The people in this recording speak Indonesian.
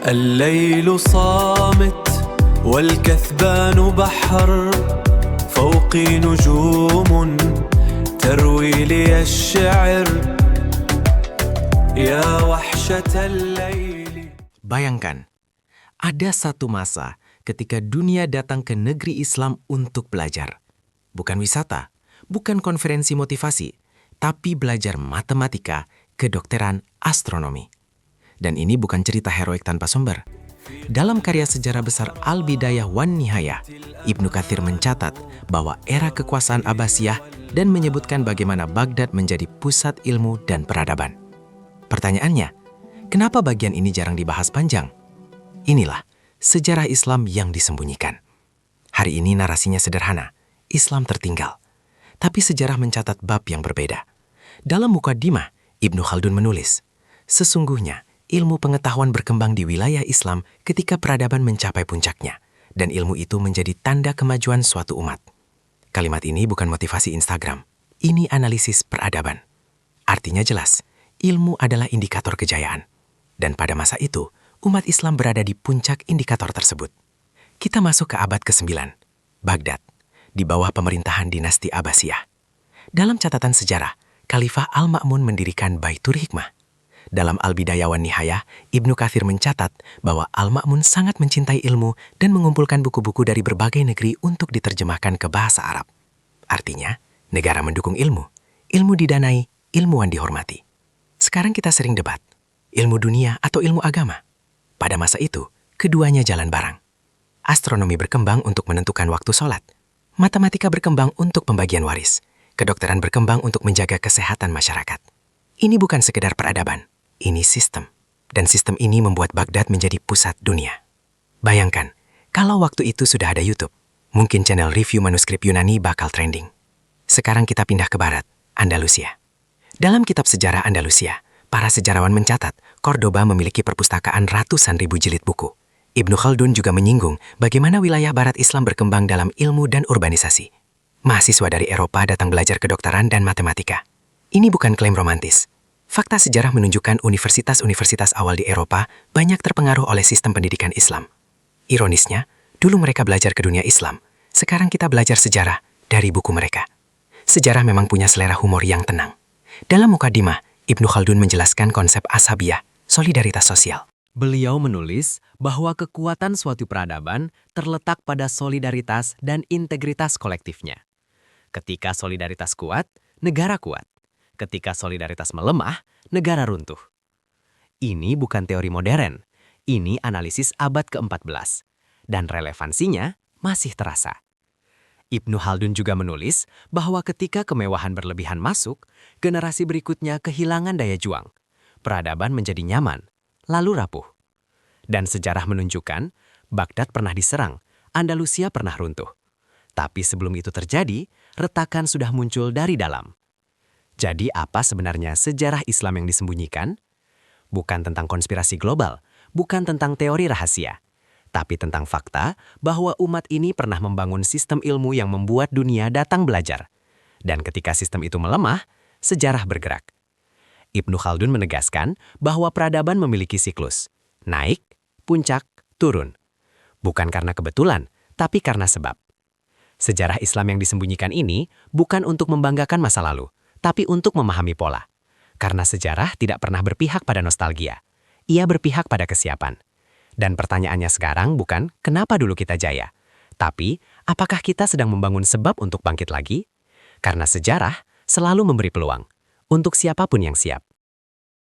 الليل صامت والكثبان بحر فوقي نجوم تروي لي الشعر يا وحشة الليل. Bayangkan, ada satu masa ketika dunia datang ke negeri Islam untuk belajar. Bukan wisata, bukan konferensi motivasi, tapi belajar matematika, kedokteran, astronomi. Dan ini bukan cerita heroik tanpa sumber. Dalam karya sejarah besar Al-Bidayah wan Nihayah, Ibnu Katsir mencatat bahwa era kekuasaan Abbasiyah dan menyebutkan bagaimana Baghdad menjadi pusat ilmu dan peradaban. Pertanyaannya, kenapa bagian ini jarang dibahas panjang? Inilah sejarah Islam yang disembunyikan. Hari ini narasinya sederhana, Islam tertinggal. Tapi sejarah mencatat bab yang berbeda. Dalam Muqaddimah, Ibnu Khaldun menulis, sesungguhnya ilmu pengetahuan berkembang di wilayah Islam ketika peradaban mencapai puncaknya, dan ilmu itu menjadi tanda kemajuan suatu umat. Kalimat ini bukan motivasi Instagram, ini analisis peradaban. Artinya jelas, ilmu adalah indikator kejayaan. Dan pada masa itu, umat Islam berada di puncak indikator tersebut. Kita masuk ke abad ke-9, Baghdad, di bawah pemerintahan dinasti Abbasiyah. Dalam catatan sejarah, Khalifah Al-Ma'mun mendirikan Baitur Hikmah. Dalam Al-Bidayah wan Nihayah, Ibnu Katsir mencatat bahwa Al-Ma'mun sangat mencintai ilmu dan mengumpulkan buku-buku dari berbagai negeri untuk diterjemahkan ke bahasa Arab. Artinya, negara mendukung ilmu, ilmu didanai, ilmuwan dihormati. Sekarang kita sering debat, ilmu dunia atau ilmu agama. Pada masa itu, keduanya jalan bareng. Astronomi berkembang untuk menentukan waktu sholat. Matematika berkembang untuk pembagian waris. Kedokteran berkembang untuk menjaga kesehatan masyarakat. Ini bukan sekedar peradaban. Ini sistem, dan sistem ini membuat Baghdad menjadi pusat dunia. Bayangkan, kalau waktu itu sudah ada YouTube, mungkin channel review manuskrip Yunani bakal trending. Sekarang kita pindah ke barat, Andalusia. Dalam kitab sejarah Andalusia, para sejarawan mencatat Cordoba memiliki perpustakaan ratusan ribu jilid buku. Ibnu Khaldun juga menyinggung bagaimana wilayah barat Islam berkembang dalam ilmu dan urbanisasi. Mahasiswa dari Eropa datang belajar kedokteran dan matematika. Ini bukan klaim romantis. Fakta sejarah menunjukkan universitas-universitas awal di Eropa banyak terpengaruh oleh sistem pendidikan Islam. Ironisnya, dulu mereka belajar ke dunia Islam, sekarang kita belajar sejarah dari buku mereka. Sejarah memang punya selera humor yang tenang. Dalam Muqaddimah, Ibnu Khaldun menjelaskan konsep ashabiyah, solidaritas sosial. Beliau menulis bahwa kekuatan suatu peradaban terletak pada solidaritas dan integritas kolektifnya. Ketika solidaritas kuat, negara kuat. Ketika solidaritas melemah, negara runtuh. Ini bukan teori modern, ini analisis abad ke-14, dan relevansinya masih terasa. Ibnu Khaldun juga menulis bahwa ketika kemewahan berlebihan masuk, generasi berikutnya kehilangan daya juang. Peradaban menjadi nyaman, lalu rapuh. Dan sejarah menunjukkan, Baghdad pernah diserang, Andalusia pernah runtuh. Tapi sebelum itu terjadi, retakan sudah muncul dari dalam. Jadi apa sebenarnya sejarah Islam yang disembunyikan? Bukan tentang konspirasi global, bukan tentang teori rahasia, tapi tentang fakta bahwa umat ini pernah membangun sistem ilmu yang membuat dunia datang belajar. Dan ketika sistem itu melemah, sejarah bergerak. Ibnu Khaldun menegaskan bahwa peradaban memiliki siklus, naik, puncak, turun. Bukan karena kebetulan, tapi karena sebab. Sejarah Islam yang disembunyikan ini bukan untuk membanggakan masa lalu, tapi untuk memahami pola. Karena sejarah tidak pernah berpihak pada nostalgia. Ia berpihak pada kesiapan. Dan pertanyaannya sekarang bukan kenapa dulu kita jaya, tapi apakah kita sedang membangun sebab untuk bangkit lagi? Karena sejarah selalu memberi peluang untuk siapapun yang siap.